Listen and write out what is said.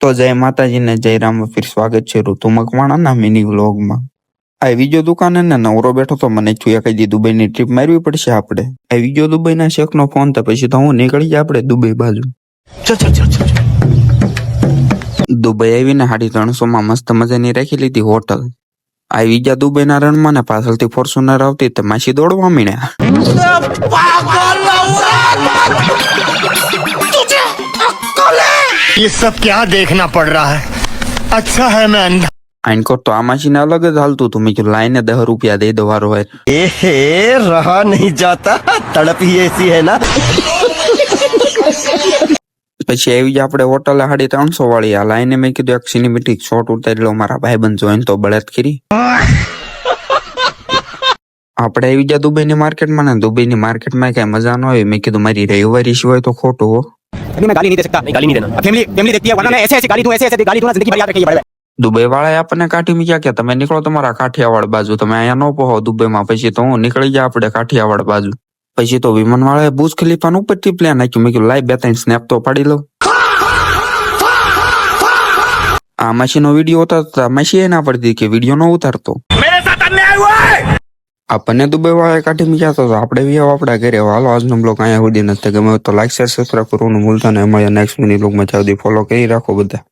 તો જય માતાજી ને જય રામ, ફિર સ્વાગત છે ઋતુ મકવાણા ના મિની વ્લોગમાં। આ વિજો દુકાને ને નવરો બેઠો તો મને થયું કઈ દુબઈ ની ટ્રીપ મારવી પડશે આપણે। આ વિજો દુબઈ ના શેખ નો ફોન તો પછી તો હું નીકળી જાય આપણે દુબઈ બાજુ। દુબઈ આવીને 350 માં મસ્ત મજાની રાખી લીધી હોટલ। આ વિજા દુબઈ ના રણમાં ને પાછળથી ફોર્ચ્યુનર આવતી તો માસી દોડવા મીણ્યા। ये सब क्या देखना पड़ रहा है? अच्छा है मैं अंधा। इनको तो आमाशी ने अलग ज हालतू तो मैं लाइन 10 रुपया दे दो वारो है। एहे रहा नहीं जाता, तड़प ही ऐसी है ना। પછી આવી જ આપણે હોટલ 350 વાળી આ લાઈને મેં કીધું એક સિનેમેટિક શોટ ઉતારી લો, મારા ભાઈબંધ જોઈને તો બળદ કરી। આપણે આવી ગયા દુબઈની માર્કેટમાં ને દુબઈની માર્કેટમાં કઈ મજા ન હોય। મેં કીધું મારી રવિવારી સિવાય तो खोटो हो। अभी मैं गाली नहीं दे सकता, नहीं गाली नहीं देना। फैमिली देखती है, वरना मैं ऐसे गाली दूं, ऐसे गाली दूं ना, जिंदगी भर याद रखेगी बड़े। દુબઈ વાળાએ આપણને કાઠી મૂક્યા કે તમે નીકળો તમારા કાઠિયાવાડ બાજુ, તમે અહીંયા ન પહોંચો દુબઈમાં। પછી તો હું નીકળી ગયા આપણે કાઠિયાવાડ બાજુ। પછી તો વિમાન વાળાએ બુર્જ ખલીફાનું ઉપરથી પ્લેન નાખ્યું। મેં કીધું લાઈ 2-3 સ્નેપ તો પાડી લઉં। આ મશીનો વિડીયો ઉતારતા મશી ના પડતી કે વિડીયો ન ઉતારતો। આપણને દુબઈ વાળાએ કાઢી મૂક્યા તો આપણે બી આપણા ઘરે। હાલો આજનો બ્લોગ અહીંયા સુધી નથી, ગમે તો લાઈક શેર સબસ્ક્રાઈબ કરવાનું ભૂલતા નહીં। મળીએ નેક્સ્ટ મિની બ્લોગમાં, ત્યાં સુધી ફોલો કરી રાખો બધા।